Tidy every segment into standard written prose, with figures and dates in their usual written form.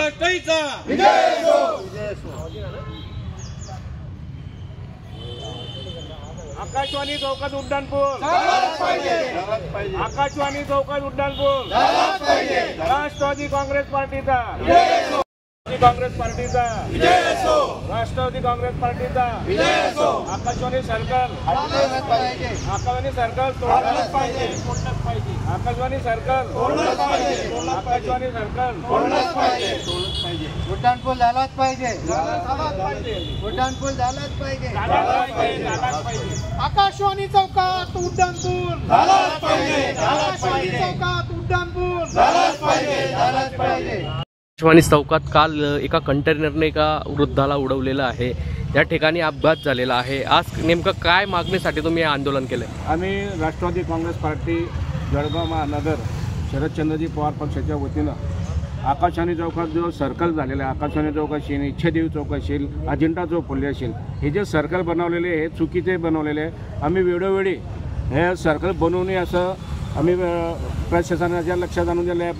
महाराष्ट्राचा आकाशवाणी चौकात उड्डाणपूल आकाशवाणी चौकात उड्डाणपूल राष्ट्रवादी काँग्रेस पार्टीचा काँग्रेस पार्टीचा राष्ट्रवादी काँग्रेस पार्टीचा आकाशवाणी सर्कल आकाशवाणी सर्कल तोडलंच पाहिजे आकाशवाणी सर्कल आकाशवाणी सर्कल उड्डाणपूल झालाच पाहिजे उड्डाणपूल झालाच पाहिजे आकाशवाणी चौकात उड्डाणपूल झालाच पाहिजे आकाशवाणी चौकात उड्डाणपूल झालाच पाहिजे आकाशवाणी चौकात काल एका कंटेनरने एका वृद्धाला उडवलेलं आहे। या ठिकाणी अपघात झालेला आहे। आज नेमकं काय मागणीसाठी तुम्ही हे आंदोलन केलं? आम्ही राष्ट्रवादी काँग्रेस पार्टी जळगाव महानगर शरदचंद्रजी पवार पक्षाच्या वतीनं आकाशवाणी चौकात जो सर्कल झालेला आहे, आकाशवाणी चौक असेल, इच्छादेवी चौक असेल, अजिंठा चौक पोल्ली असेल, हे जे सर्कल बनवलेले हे चुकीचे बनवलेले आहे। आम्ही वेळोवेळी हे सर्कल बनवणे असं आम्ही प्रशासनाच्या लक्षात आणून दिलं आहे,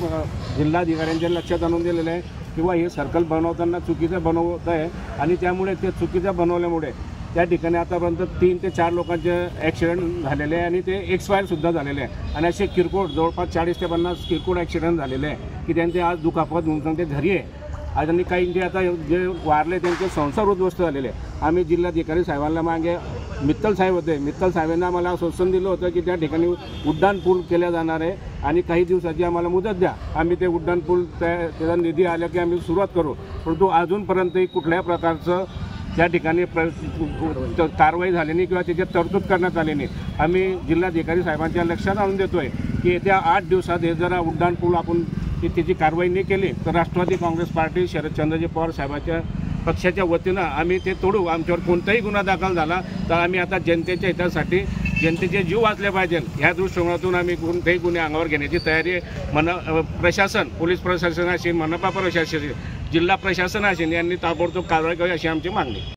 जिल्हाधिकाऱ्यांच्या लक्षात आणून दिलेलं आहे किंवा हे सर्कल बनवताना चुकीचं बनवत आहे आणि त्यामुळे ते चुकीचं बनवल्यामुळे त्या ठिकाणी आतापर्यंत 3 ते 4 लोकांचे ॲक्सिडेंट झालेले आहे आणि ते एक्सपायरसुद्धा झालेले आहे आणि असे किरकोळ जवळपास 40 ते 50 किरकोळ ॲक्सिडेंट झालेले आहे की त्यांचे आज दुखापत होऊन ते घरी आहे आणि काहींचे आता जे वारले त्यांचे संसार उद्ध्वस्त झालेले आहे। आम्ही जिल्हाधिकारी साहेबांना मागे मित्तल साहेब होते, मित्तल साहेबांना आम्हाला आश्वासन दिलं होतं की त्या ठिकाणी उड्डाणपूल केल्या जाणार आहे आणि काही दिवसाची आम्हाला मुदत द्या, आम्ही ते उड्डाणपूल त्याचा निधी आला की आम्ही सुरुवात करू, परंतु अजूनपर्यंत कुठल्या प्रकारचं त्या ठिकाणी कारवाई झाली नाही किंवा त्याच्यात तरतूद करण्यात आली नाही। आम्ही जिल्हाधिकारी साहेबांच्या लक्षात आणून देतो आहे की येत्या 8 दिवसात हे जरा उड्डाणपूल आपण त्याची कारवाई नाही केली तर राष्ट्रवादी काँग्रेस पार्टी शरदचंद्रजी पवार साहेबांच्या पक्षाच्या वतीनं आम्ही ते तोडू। आमच्यावर कोणताही गुन्हा दाखल झाला तर आम्ही आता जनतेच्या हितासाठी जनतेचे जीव वाचले पाहिजे ह्या दृष्टिकोनातून आम्ही कोणतेही गुन्हे अंगावर घेण्याची तयारी आहे। प्रशासन, पोलीस प्रशासन असेल, मनपा प्रशासन असेल, जिल्हा प्रशासन असेल यांनी ताबडतोब कारवाई करावी अशी आमची मागणी।